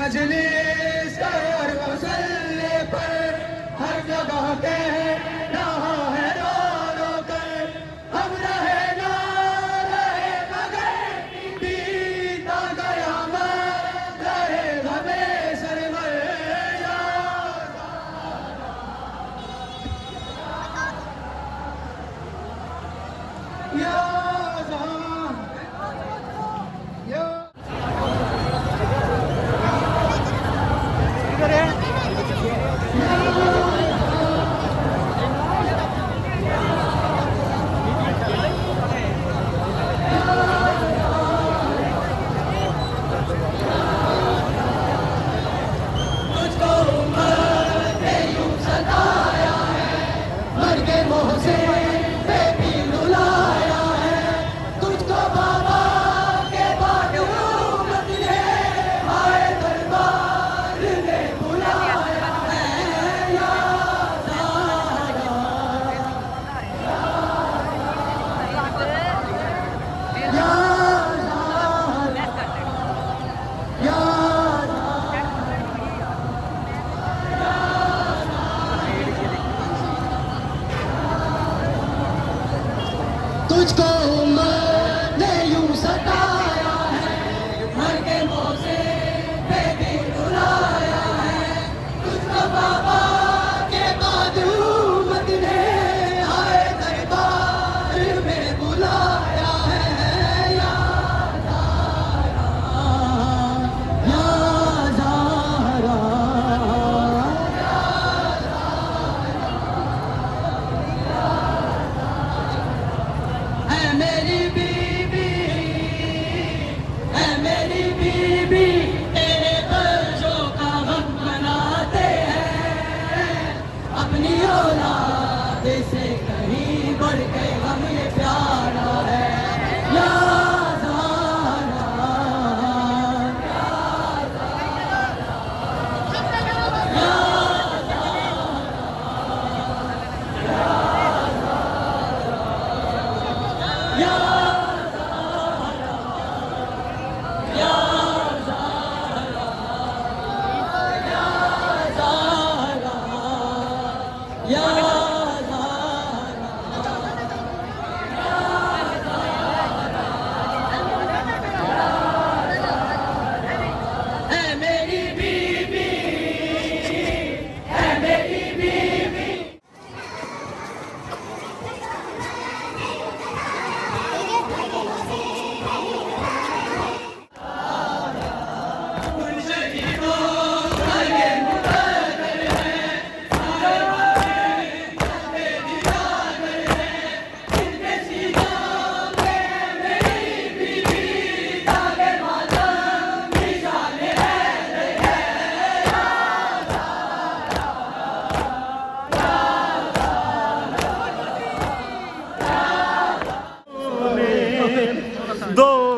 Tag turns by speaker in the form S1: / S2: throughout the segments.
S1: मजलिस और मसल्ले पर हर जगह के रहा है रो रो कर हम रहे ना रहे मगर बीता गया मर रहे हमें सरवर या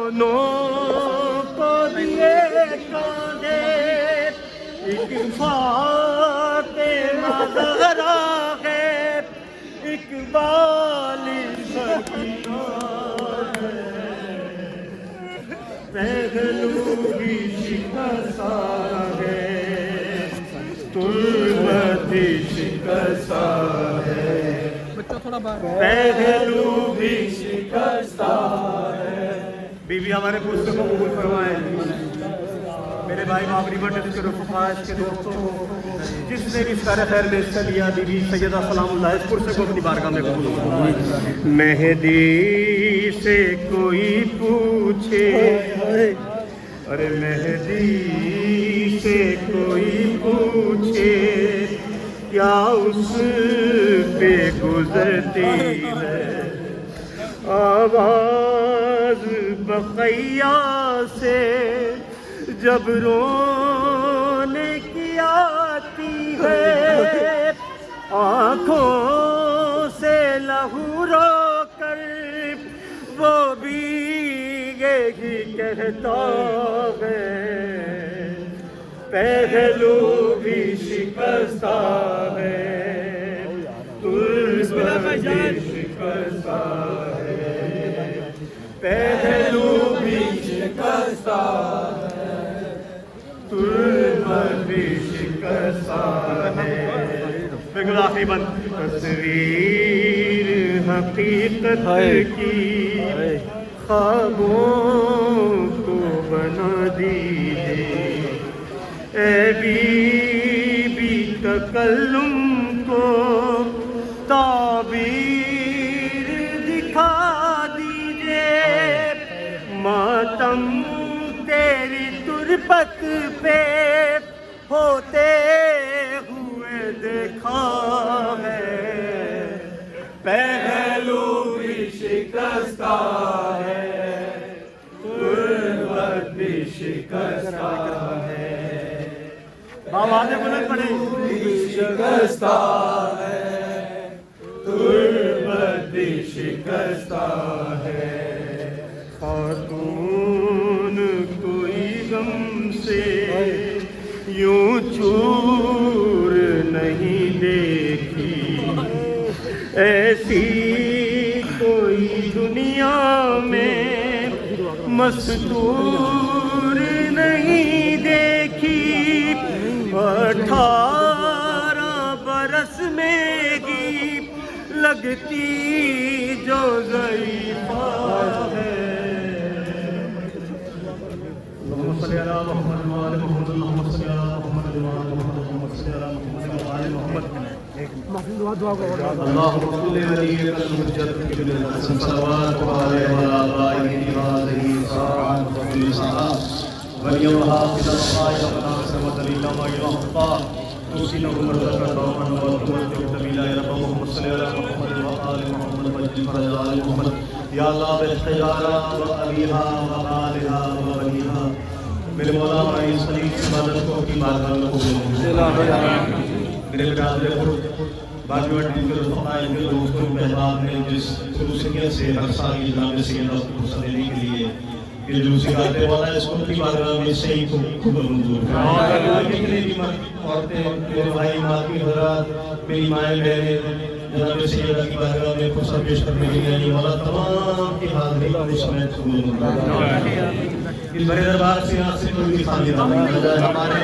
S2: दोनों को दिए कांधे एक फातिमा ज़हरा है इकबाल सकीना है पहलू भी शिकसा है तुर्बती शिकसा है पहलू भी शिकसा है। बीवी हमारे पुस्तक को कबूल फरमाए। मेरे भाई मामरी बट के रुफ़ास के दोस्तों जिसने भी सारे खैर में हिस्सा लिया बीबी सैयदा सलामुल्लाह इस पुरसे को अपनी बारगाह में कबूल फरमाए। मेहदी से कोई पूछे अरे मेहदी से कोई पूछे क्या उस पे गुजरती है आवाज बक़ैया से जब रोने की आती है आँखों से लहू रोकर वो भी यही कहता है पहलू भी शिकस्ता है तुर्बत भी शिकस्ता है पहलू भी शिकस्ता है तुर्बत भी शिकस्ता है। तस्वीर हकीकत की ख्वाबों को बना दीजिए ए बीबी तकल्लुम को ताबीर दिखा दीजिए मातम तेरी तुरबत पे होते हुए देखा है पहलू भी शिकस्ता है तुर्बत भी शिकस्ता है। आवाज़ें बुलंद पड़े शिकस्ता है तुर्बत भी शिकस्ता है खातून कोई गम से यूं चूर नहीं देखी ऐसी कोई दुनिया में मस्तूर नहीं देखी 18 बरस में ही लगती जो ज़ईफ़ा है मेरे मौला हमारी सलीम इबादत को अपनी बारगाह में कबूल मेरे बाकी के दोस्तों मेहमान ने जिस खुलूसियत से हर साल की जनाब सैयदा को हिस्सा देने के लिए ये जुलूस निकालने वाला है इसको अपनी बारगाह में से ही खूब मंजूर कितने भी औरतें मेरे भाई माती हज़रात मेरी माएँ बहनें जनाब सैयदा की बारगाह में फुर्सत पेश करने के लिए वाला तमाम की हाज़िरी को समेत कबूल इस बड़े दरबार से यहाँ से कोई भी खाली हमारे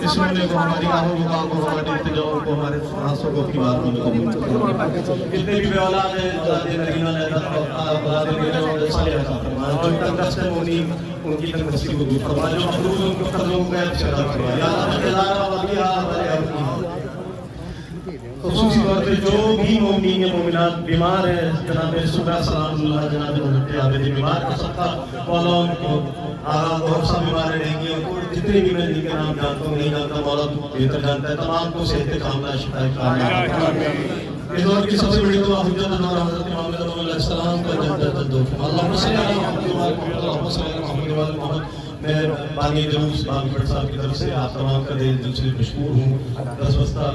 S2: इस महीने को हमारी आहों को हमारे इल्तिजाओं को हमारे सांसों को की बात में जितने भी औलाद हैं उनकी तक नसीब को दूर फरमा जो मखलूक उनको कर्जों को शराब फरमा या ख़ुसूसी तौर पे जो भी मोमिन या मोमिनात बीमार है जनाब सुबह सलामुल्लाह जनाब हज़रत बीमार का सबका मौला उनको आराम और सब बीमार रहेंगी और जितने भी मैं जिनके नाम जानता हूँ नहीं जानता मौला बेहतर जानता है तमाम को सेहत कामना शिफा इस दौर की सबसे बड़ी दुआ हुज्जत और हज़रत मोहम्मद अलैहिस्सलाम का जन्नत दो अल्लाहुम्मा सल्ली अला मुहम्मद व अला मुहम्मद मैं बानी जलूस बागी भट्ट साहब की तरफ से आप तमाम का दिल से मशहूर हूँ। दस बस्ता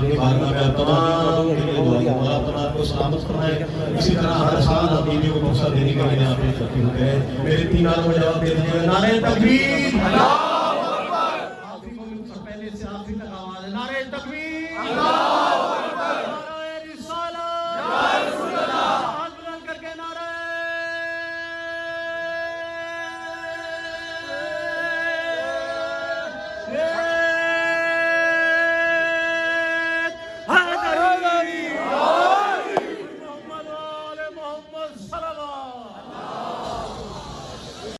S2: की बारगाह में आप तमाम के लिए दुआ करूं। अल्लाह ताला आपको सलामत फरमाए। इसी तरह हर साल आप बीवी को मौका देने के लिए यहाँ पे इकट्ठे होते हैं। मेरे 3 नारों का जवाब दे दीजिएगा। नारे तकबीर,